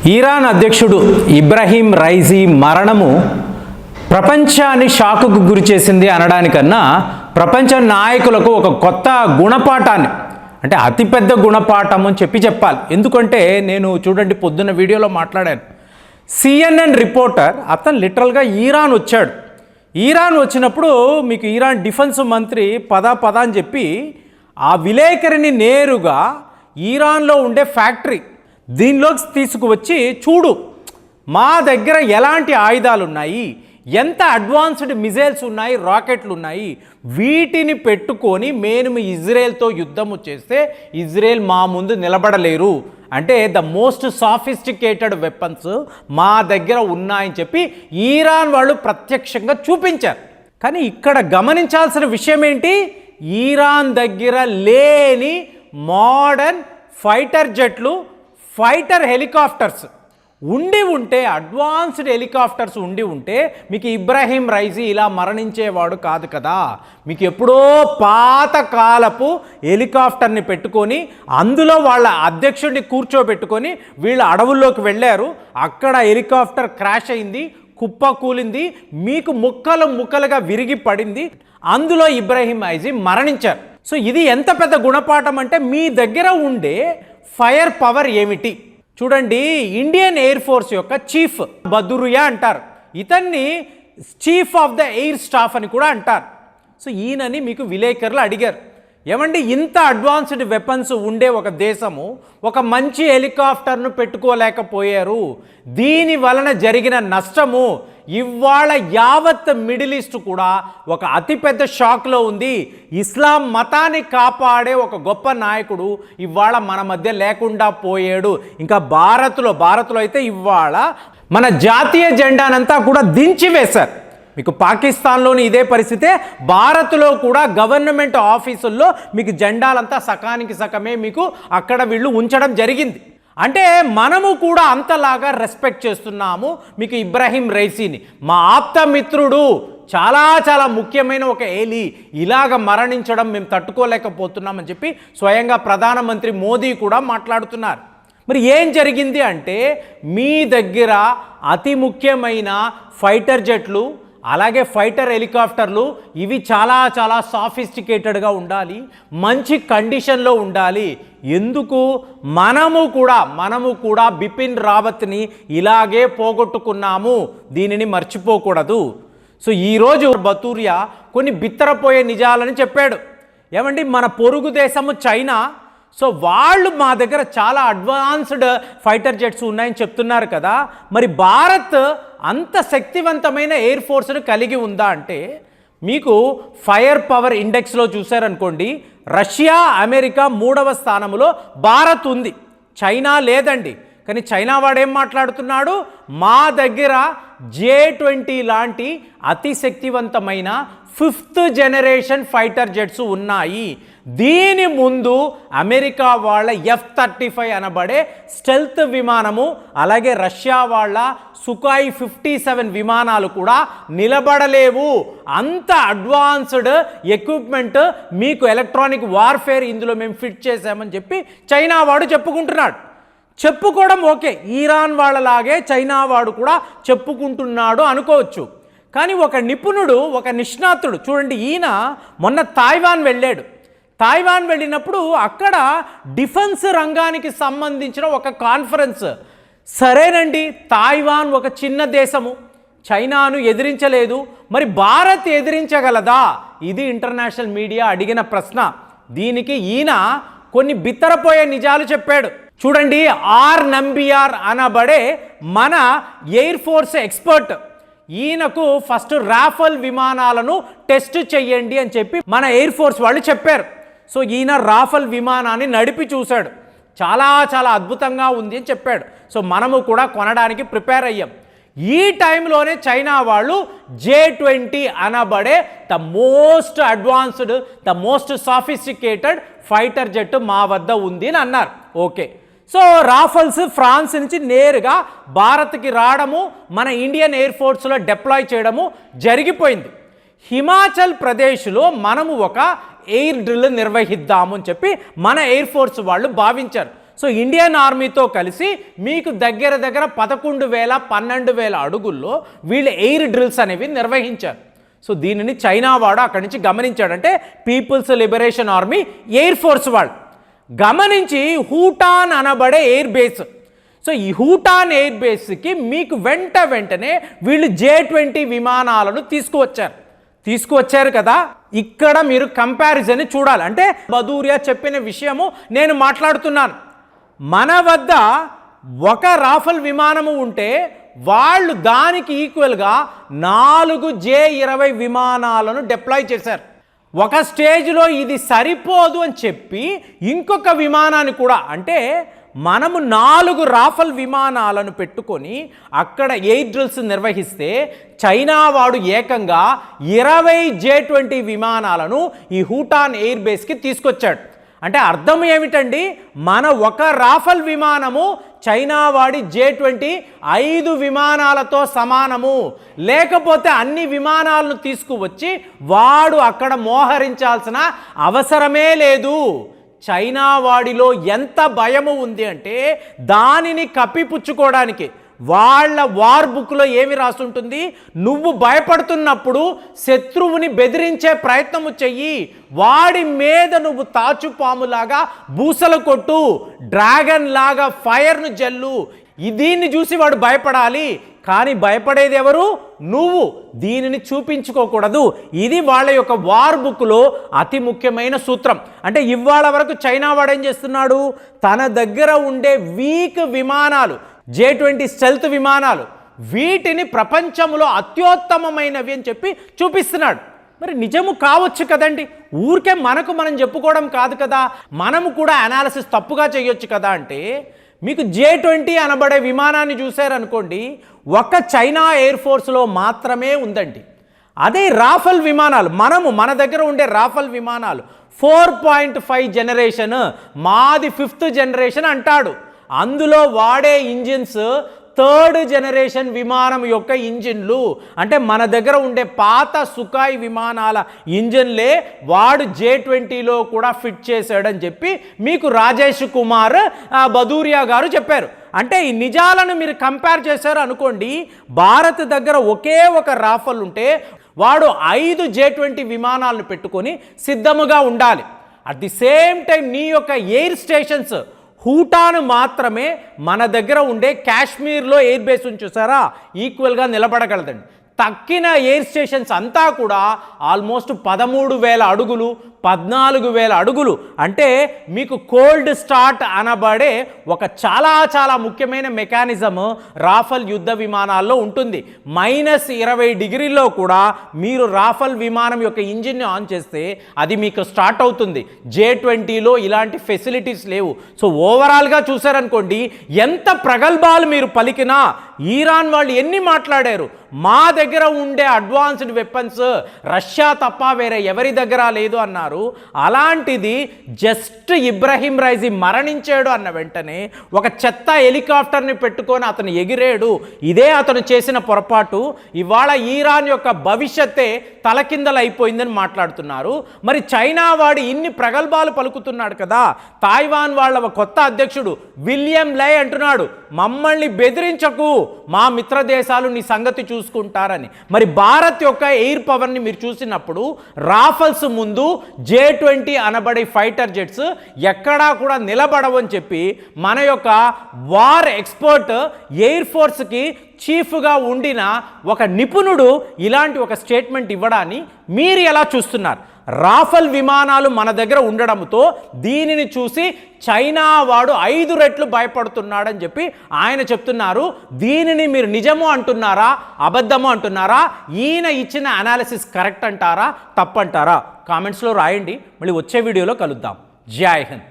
Iran అధ్యక్షుడు ఇబ్రహీం రైజీ మరణము ప్రపంచాన్ని షాకుకు గురి చేసింది అనడానికన్నా ప్రపంచ నాయకులకు ఒక కొత్త గుణపాఠాన్ని, అంటే అతిపెద్ద గుణపాఠం అని చెప్పాలి. ఎందుకంటే నేను చూడండి పొద్దున్న వీడియోలో మాట్లాడాను. CNN రిపోర్టర్ అతను లిటరల్గా ఇరాన్ వచ్చాడు. ఇరాన్ వచ్చినప్పుడు మీకు ఇరాన్ డిఫెన్స్ మంత్రి పద అని చెప్పి ఆ విలేకరిని నేరుగా ఇరాన్లో ఉండే ఫ్యాక్టరీ దీనిలోకి తీసుకువచ్చి, చూడు మా దగ్గర ఎలాంటి ఆయుధాలు ఉన్నాయి, ఎంత అడ్వాన్స్డ్ మిజైల్స్ ఉన్నాయి, రాకెట్లు ఉన్నాయి, వీటిని పెట్టుకొని మేము ఇజ్రాయెల్తో యుద్ధము చేస్తే ఇజ్రాయెల్ మా ముందు నిలబడలేరు, అంటే ద మోస్ట్ సాఫిస్టికేటెడ్ వెపన్స్ మా దగ్గర ఉన్నాయని చెప్పి ఇరాన్ వాళ్ళు ప్రత్యక్షంగా చూపించారు. కానీ ఇక్కడ గమనించాల్సిన విషయం ఏంటి, ఇరాన్ దగ్గర లేని మోడర్న్ ఫైటర్ జెట్లు, ఫైటర్ హెలికాప్టర్స్ ఉంటే, అడ్వాన్స్డ్ హెలికాప్టర్స్ ఉంటే మీకు ఇబ్రహీం రైజీ ఇలా మరణించేవాడు కాదు కదా. మీకు ఎప్పుడో పాతకాలపు హెలికాప్టర్ని పెట్టుకొని అందులో వాళ్ళ అధ్యక్షుడిని కూర్చోబెట్టుకొని వీళ్ళు అడవుల్లోకి వెళ్ళారు. అక్కడ హెలికాప్టర్ క్రాష్ అయింది, కుప్ప కూలింది, మీకు ముక్కలుగా విరిగి పడింది. అందులో ఇబ్రహీం రైజీ మరణించారు. సో ఇది ఎంత పెద్ద గుణపాఠం అంటే మీ దగ్గర ఉండే ఫైర్ పవర్ ఏమిటి చూడండి. ఇండియన్ ఎయిర్ ఫోర్స్ యొక్క చీఫ్ బదురియా అంటారు, ఇతన్ని chief of the air staff అని కూడా అంటారు. సో ఈయనని మీకు విలేకరులు అడిగారు, ఏమండి ఇంత అడ్వాన్స్డ్ వెపన్స్ ఉండే ఒక దేశము ఒక మంచి హెలికాప్టర్ను పెట్టుకోలేకపోయారు, దీని వలన జరిగిన నష్టము ఇవాళ యావత్ మిడిల్ ఈస్ట్ కూడా ఒక అతిపెద్ద షాక్లో ఉంది. ఇస్లాం మతాన్ని కాపాడే ఒక గొప్ప నాయకుడు ఇవాళ మన మధ్య లేకుండా పోయాడు. ఇంకా భారత్లో అయితే ఇవాళ మన జాతీయ జెండానంతా కూడా దించివేశారు. మీకు పాకిస్తాన్లోని ఇదే పరిస్థితే, భారత్లో కూడా గవర్నమెంట్ ఆఫీసుల్లో మీకు జెండాలంతా సకానికి సకమే మీకు అక్కడ వీళ్ళు ఉంచడం జరిగింది. అంటే మనము కూడా అంతలాగా రెస్పెక్ట్ చేస్తున్నాము మీకు ఇబ్రహీం రైజీని. మా ఆప్తమిత్రుడు, చాలా ముఖ్యమైన ఒక ఏలి ఇలాగ మరణించడం మేము తట్టుకోలేకపోతున్నామని చెప్పి స్వయంగా ప్రధానమంత్రి మోదీ కూడా మాట్లాడుతున్నారు. మరి ఏం జరిగింది అంటే, మీ దగ్గర అతి ముఖ్యమైన ఫైటర్ జెట్లు, అలాగే ఫైటర్ హెలికాప్టర్లు, ఇవి చాలా సాఫిస్టికేటెడ్గా ఉండాలి, మంచి కండిషన్లో ఉండాలి. ఎందుకు మనము కూడా బిపిన్ రావత్ని ఇలాగే పోగొట్టుకున్నాము, దీనిని మర్చిపోకూడదు. సో ఈరోజు బతూరియా కొన్ని బిత్తరపోయే నిజాలని చెప్పాడు. ఏమండి మన పొరుగు దేశము చైనా, సో వాళ్ళు మా దగ్గర చాలా అడ్వాన్స్డ్ ఫైటర్ జెట్స్ ఉన్నాయని చెప్తున్నారు కదా, మరి భారత్ అంత శక్తివంతమైన ఎయిర్ ఫోర్స్ను కలిగి ఉందా అంటే, మీకు ఫైర్ పవర్ ఇండెక్స్లో చూశారనుకోండి, రష్యా అమెరికా 3వ స్థానంలో భారత్ ఉంది, చైనా లేదండి. కానీ చైనా వాడేం మాట్లాడుతున్నాడు, మా దగ్గర J-20 లాంటి అతి శక్తివంతమైన 5th జనరేషన్ ఫైటర్ జెట్స్ ఉన్నాయి, దీని ముందు అమెరికా వాళ్ళ F-35 అనబడే స్టెల్త్ విమానము, అలాగే రష్యా వాళ్ళ సుఖాయ్ 57 విమానాలు కూడా నిలబడలేవు. అంత అడ్వాన్స్డ్ ఎక్విప్మెంట్ మీకు ఎలక్ట్రానిక్ వార్ఫేర్ ఇందులో మేము ఫిట్ చేసామని చెప్పి చైనా వాడు చెప్పుకుంటున్నాడు. చెప్పుకోవడం ఓకే, ఇరాన్ వాళ్ళలాగే చైనా వాడు కూడా చెప్పుకుంటున్నాడు అనుకోవచ్చు. కానీ ఒక నిపుణుడు, ఒక నిష్ణాతుడు చూడండి, ఈయన మొన్న తాయివాన్ వెళ్ళాడు. తాయివాన్ వెళ్ళినప్పుడు అక్కడ డిఫెన్స్ రంగానికి సంబంధించిన ఒక కాన్ఫరెన్స్. సరేనండి, తాయివాన్ ఒక చిన్న దేశము, చైనాను ఎదిరించలేదు, మరి భారత్ ఎదిరించగలదా? ఇది ఇంటర్నేషనల్ మీడియా అడిగిన ప్రశ్న. దీనికి ఈయన కొన్ని బిత్తరపోయే నిజాలు చెప్పాడు. చూడండి, ఆర్ నంబియార్ అనబడే మన ఎయిర్ ఫోర్స్ ఎక్స్పర్ట్, ఈయనకు ఫస్ట్ రాఫెల్ విమానాలను టెస్ట్ చెయ్యండి అని చెప్పి మన ఎయిర్ ఫోర్స్ వాళ్ళు చెప్పారు. సో ఈయన రాఫెల్ విమానాన్ని నడిపి చూశాడు, చాలా అద్భుతంగా ఉంది అని చెప్పాడు. సో మనము కూడా కొనడానికి ప్రిపేర్ అయ్యాం. ఈ టైంలోనే చైనా వాళ్ళు J-20 అనబడే the most advanced, the most sophisticated fighter jet మా వద్ద ఉంది అని అన్నారు. ఓకే, సో రాఫెల్స్ ఫ్రాన్స్ నుంచి నేరుగా భారత్కి రావడము, మన ఇండియన్ ఎయిర్ ఫోర్స్లో డిప్లాయ్ చేయడము జరిగిపోయింది. హిమాచల్ ప్రదేశ్లో మనము ఒక ఎయిర్ డ్రిల్ నిర్వహిద్దాము అని చెప్పి మన ఎయిర్ ఫోర్స్ వాళ్ళు భావించారు. సో ఇండియన్ ఆర్మీతో కలిసి మీకు దగ్గర 11,000 12,000 అడుగుల్లో వీళ్ళు ఎయిర్ డ్రిల్స్ అనేవి నిర్వహించారు. సో దీనిని చైనా వాడు అక్కడి నుంచి గమనించాడు. అంటే people's liberation army air force వాళ్ళు గమనించి హూటాన్ అనబడే ఎయిర్ బేస్, సో ఈ హూటాన్ ఎయిర్ బేస్కి మీకు వెంటనే వీళ్ళు J-20 విమానాలను తీసుకువచ్చారు కదా. ఇక్కడ మీరు కంపారిజన్ చూడాలి. అంటే బదూరియా చెప్పిన విషయము నేను మాట్లాడుతున్నాను. మన వద్ద ఒక రాఫెల్ విమానము ఉంటే వాళ్ళు దానికి ఈక్వల్గా 4 J-20 విమానాలను డిప్లాయ్ చేశారు. ఒక స్టేజ్లో ఇది సరిపోదు అని చెప్పి ఇంకొక విమానాన్ని కూడా, అంటే మనము 4 రాఫెల్ విమానాలను పెట్టుకొని అక్కడ ఎయిర్ డ్రిల్స్ నిర్వహిస్తే చైనా వాడు ఏకంగా 20 J-20 విమానాలను ఈ హూటాన్ ఎయిర్ బేస్కి తీసుకొచ్చాడు. అంటే అర్థం ఏమిటండి, మన ఒక రాఫెల్ విమానము చైనా వాడి J-20 5 విమానాలతో సమానము. లేకపోతే అన్ని విమానాలను తీసుకువచ్చి వాడు అక్కడ మోహరించాల్సిన అవసరమే లేదు. చైనా వాడిలో ఎంత భయము ఉంది అంటే దానిని కప్పిపుచ్చుకోవడానికి వాళ్ళ వార్ బుక్లో ఏమి రాసుంటుంది, నువ్వు భయపడుతున్నప్పుడు శత్రువుని బెదిరించే ప్రయత్నము చెయ్యి, వాడి మీద నువ్వు తాచుపాములాగా బూసలు కొట్టు, డ్రాగన్ లాగా ఫైర్ను జల్లు, దీన్ని చూసి వాడు భయపడాలి. కానీ భయపడేది ఎవరు? నువ్వు. దీనిని చూపించుకోకూడదు. ఇది వాళ్ళ యొక్క వార్ బుక్లో అతి ముఖ్యమైన సూత్రం. అంటే ఇవాళ వరకు చైనా వాడు ఏం చేస్తున్నాడు, తన దగ్గర ఉండే వీక్ విమానాలు J-20 స్టెల్త్ విమానాలు వీటిని ప్రపంచంలో అత్యుత్తమమైనవి అని చెప్పి చూపిస్తున్నాడు. మరి నిజము కావచ్చు కదండి, ఊరికే మనం చెప్పుకోవడం కాదు కదా, మనము కూడా అనాలిసిస్ తప్పుగా చేయొచ్చు కదా. అంటే మీకు J-20 అనబడే విమానాన్ని చూశారనుకోండి, ఒక చైనా ఎయిర్ ఫోర్స్లో మాత్రమే ఉందండి. అదే రాఫెల్ విమానాలు, మన దగ్గర ఉండే రాఫెల్ విమానాలు 4.5 జనరేషన్, మాది 5th జనరేషన్ అంటాడు. అందులో వాడే ఇంజిన్స్ 3rd జనరేషన్ విమానం యొక్క ఇంజిన్లు. అంటే మన దగ్గర ఉండే పాత సుఖాయ్ విమానాల ఇంజిన్లే వాడు J-20లో కూడా ఫిట్ చేశాడని చెప్పి మీకు రాజేష్ కుమార్ బదూరియా గారు చెప్పారు. అంటే ఈ నిజాలను మీరు కంపేర్ చేశారు అనుకోండి, భారత్ దగ్గర ఒకే ఒక రాఫెల్ ఉంటే వాడు 5 J-20 విమానాలను పెట్టుకొని సిద్ధముగా ఉండాలి. అట్ ది సేమ్ టైం నీ యొక్క ఎయిర్ స్టేషన్స్ హూటాన్ మాత్రమే మన దగ్గర ఉండే కాశ్మీర్లో ఎయిర్ బేస్ చూసారా ఈక్వల్గా నిలబడగలదండి. తక్కిన ఎయిర్ స్టేషన్స్ అంతా కూడా ఆల్మోస్ట్ 13,000 అడుగులు 14,000 అడుగులు. అంటే మీకు కోల్డ్ స్టార్ట్ అనబడే ఒక చాలా ముఖ్యమైన మెకానిజం రాఫెల్ యుద్ధ విమానాల్లో ఉంటుంది. -20 డిగ్రీల్లో కూడా మీరు రాఫెల్ విమానం యొక్క ఇంజిన్ని ఆన్ చేస్తే అది మీకు స్టార్ట్ అవుతుంది. J-20లో ఇలాంటి ఫెసిలిటీస్ లేవు. సో ఓవరాల్గా చూసారనుకోండి, ఎంత ప్రగల్భాలు మీరు పలికినా, ఈరాన్ వాళ్ళు ఎన్ని మాట్లాడారు, మా దగ్గర ఉండే అడ్వాన్స్డ్ వెపన్స్ రష్యా తప్ప వేరే ఎవరి దగ్గర లేదు అన్నారు. అలాంటిది జస్ట్ ఇబ్రహీం రైజీ మరణించాడు అన్న వెంటనే ఒక చెత్త హెలికాప్టర్ని పెట్టుకొని అతను ఎగిరేడు. ఇదే అతను చేసిన పొరపాటు. ఇవాళ ఈరాన్ యొక్క భవిష్యత్తే తలకిందలైపోయిందని మాట్లాడుతున్నారు. మరి చైనా వాడు ఇన్ని ప్రగల్భాలు పలుకుతున్నాడు కదా, తాయివాన్ వాళ్ళ కొత్త అధ్యక్షుడు విలియం లై అంటున్నాడు, మమ్మల్ని బెదిరించకు, మా మిత్ర దేశాలు నీ సంగతి చూసుకుంటారని. మరి భారత్ యొక్క ఎయిర్ పవర్ని మీరు చూసినప్పుడు రాఫెల్స్ ముందు J-20 అనబడే ఫైటర్ జెట్స్ ఎక్కడా కూడా నిలబడవని చెప్పి మన యొక్క వార్ ఎక్స్పర్ట్ ఎయిర్ ఫోర్స్కి చీఫ్గా ఉండిన ఒక నిపుణుడు ఇలాంటి ఒక స్టేట్మెంట్ ఇవ్వడాన్ని మీరు ఎలా చూస్తున్నారు? రాఫెల్ విమానాలు మన దగ్గర ఉండడంతో దీనిని చూసి చైనా వాడు 5 రెట్లు భయపడుతున్నాడని చెప్పి ఆయన చెప్తున్నారు. దీనిని మీరు నిజము అంటున్నారా, అబద్ధము అంటున్నారా? ఈయన ఇచ్చిన అనాలిసిస్ కరెక్ట్ అంటారా, తప్పంటారా? కామెంట్స్లో రాయండి. మళ్ళీ వచ్చే వీడియోలో కలుద్దాం. జై హింద్.